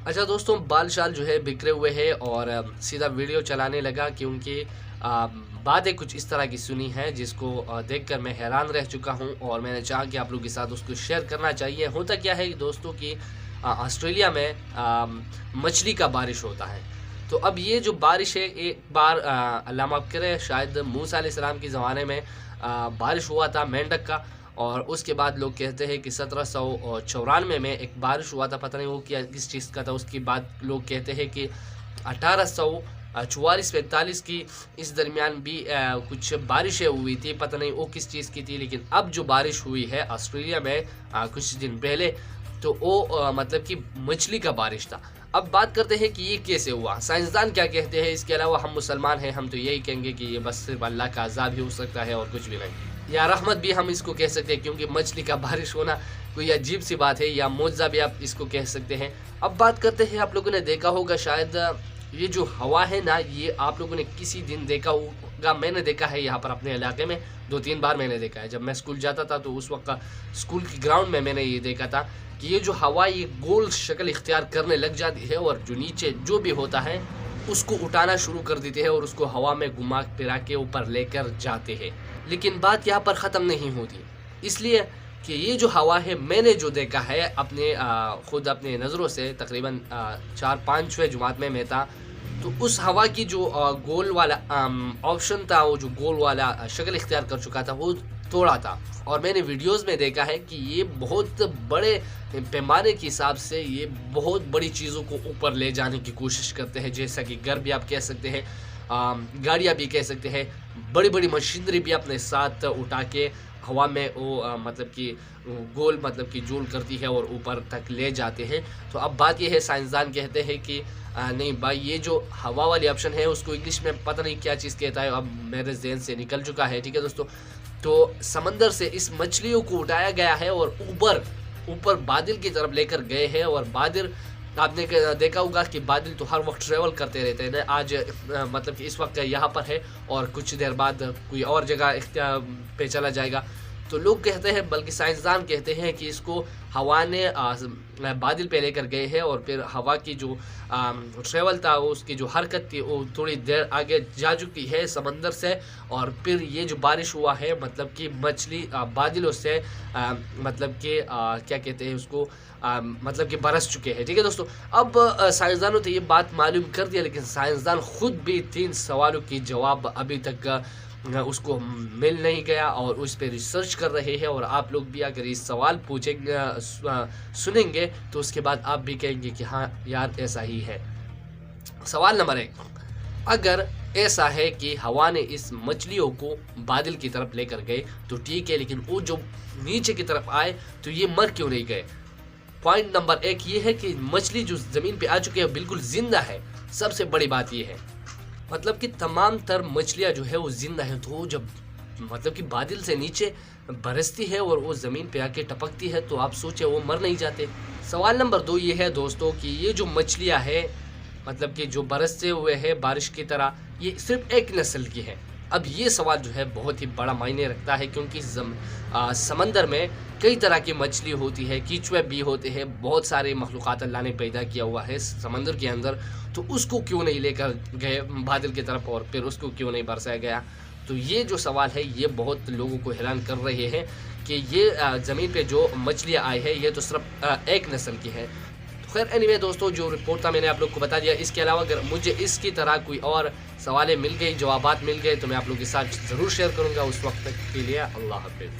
अच्छा दोस्तों, बाल शाल जो है बिखरे हुए हैं और सीधा वीडियो चलाने लगा क्योंकि बातें कुछ इस तरह की सुनी हैं जिसको देखकर मैं हैरान रह चुका हूं और मैंने चाहा कि आप लोगों के साथ उसको शेयर करना चाहिए। होता क्या है दोस्तों कि ऑस्ट्रेलिया में मछली का बारिश होता है। तो अब ये जो बारिश है, एक बार अल्लाह माफ़ करे, शायद मूसा अलैहिस्सलाम के ज़माने में बारिश हुआ था मेंढक का। और उसके बाद लोग कहते हैं कि 1794 में एक बारिश हुआ था, पता नहीं वो क्या किस चीज़ का था। उसके बाद लोग कहते हैं कि 1844-45 की इस दरमियान भी कुछ बारिशें हुई थी, पता नहीं वो किस चीज़ की थी। लेकिन अब जो बारिश हुई है ऑस्ट्रेलिया में कुछ दिन पहले, तो वो मतलब कि मछली का बारिश था। अब बात करते हैं कि ये कैसे हुआ, साइंसदान क्या कहते हैं। इसके अलावा हम मुसलमान हैं, हम तो यही कहेंगे कि ये बस सिर्फ अल्लाह का अज़ाब ही हो सकता है और कुछ भी नहीं, या रहमत भी हम इसको कह सकते हैं, क्योंकि मछली का बारिश होना कोई अजीब सी बात है, या मौजज़ा भी आप इसको कह सकते हैं। अब बात करते हैं, आप लोगों ने देखा होगा शायद ये जो हवा है ना, ये आप लोगों ने किसी दिन देखा होगा। मैंने देखा है यहाँ पर अपने इलाके में 2-3 बार मैंने देखा है। जब मैं स्कूल जाता था तो उस वक्त स्कूल की ग्राउंड में मैंने ये देखा था कि ये जो हवा ये गोल शक्ल इख्तियार करने लग जाती है और जो नीचे जो भी होता है उसको उठाना शुरू कर देते हैं और उसको हवा में घुमा फिरा के ऊपर लेकर जाते हैं। लेकिन बात यहाँ पर ख़त्म नहीं होती, इसलिए कि ये जो हवा है मैंने जो देखा है अपने ख़ुद अपने नज़रों से, तकरीबन 4-5वें जुमात में मैं था, तो उस हवा की जो गोल वाला ऑप्शन था, वो जो गोल वाला शक्ल इख्तियार कर चुका था, वो तोड़ा था। और मैंने वीडियोस में देखा है कि ये बहुत बड़े पैमाने के हिसाब से ये बहुत बड़ी चीज़ों को ऊपर ले जाने की कोशिश करते हैं, जैसा कि घर भी आप कह सकते हैं, गाड़ियाँ भी कह सकते हैं, बड़ी बड़ी मशीनरी भी अपने साथ उठा के हवा में वो मतलब कि गोल मतलब कि जोल करती है और ऊपर तक ले जाते हैं। तो अब बात ये है, साइंसदान कहते हैं कि नहीं भाई, ये जो हवा वाली ऑप्शन है उसको इंग्लिश में पता नहीं क्या चीज़ कहता है, अब मेरे ज़हन से निकल चुका है। ठीक है दोस्तों, तो समंदर से इस मछलियों को उठाया गया है और ऊपर बादल की तरफ लेकर गए हैं। और बादल आपने देखा होगा कि बादल तो हर वक्त ट्रेवल करते रहते हैं ना। आज मतलब कि इस वक्त यहाँ पर है और कुछ देर बाद कोई और जगह पे चला जाएगा। तो लोग कहते हैं, बल्कि साइंसदान कहते हैं कि इसको हवा ने बादल पे लेकर गए हैं और फिर हवा की जो ट्रेवल था, उसकी जो हरकत थी, वो थोड़ी देर आगे जा चुकी है समंदर से। और फिर ये जो बारिश हुआ है, मतलब कि मछली बादलों से मतलब कि क्या कहते हैं उसको, मतलब कि बरस चुके हैं। ठीक है दोस्तों, अब साइंसदानों ने ये बात मालूम कर दिया, लेकिन साइंसदान खुद भी 3 सवालों की जवाब अभी तक उसको मिल नहीं गया और उस पर रिसर्च कर रहे हैं। और आप लोग भी अगर इस सवाल पूछेंगे सुनेंगे तो उसके बाद आप भी कहेंगे कि हाँ यार ऐसा ही है। सवाल नंबर 1, अगर ऐसा है कि हवा ने इस मछलियों को बादल की तरफ लेकर गए तो ठीक है, लेकिन वो जो नीचे की तरफ आए तो ये मर क्यों नहीं गए। पॉइंट नंबर 1 ये है कि मछली जो ज़मीन पे आ चुकी है बिल्कुल जिंदा है। सबसे बड़ी बात ये है, मतलब कि तमाम तर मछलियाँ जो है वो जिंदा है। तो जब मतलब कि बादल से नीचे बरसती है और वो ज़मीन पे आके टपकती है, तो आप सोचे वो मर नहीं जाते। सवाल नंबर 2 ये है दोस्तों कि ये जो मछलियाँ है, मतलब कि जो बरसते हुए है बारिश की तरह, ये सिर्फ एक नस्ल की है। अब ये सवाल जो है बहुत ही बड़ा मायने रखता है, क्योंकि समंदर में कई तरह की मछली होती है, कीचुए भी होते हैं, बहुत सारे मखलूक़ात अल्लाह ने पैदा किया हुआ है समंदर के अंदर। तो उसको क्यों नहीं लेकर गए बादल की तरफ और फिर उसको क्यों नहीं बरसाया गया। तो ये जो सवाल है ये बहुत लोगों को हैरान कर रहे हैं कि ये ज़मीन पे जो मछलियाँ आई है ये तो सिर्फ एक नस्ल की है। तो खैर एनीवे दोस्तों, जो रिपोर्ट था मैंने आप लोग को बता दिया। इसके अलावा अगर मुझे इसकी तरह कोई और सवालें मिल गई, जवाबात मिल गए, तो मैं आप लोगों के साथ ज़रूर शेयर करूँगा। उस वक्त तक के लिए अल्लाह हाफ़िज़।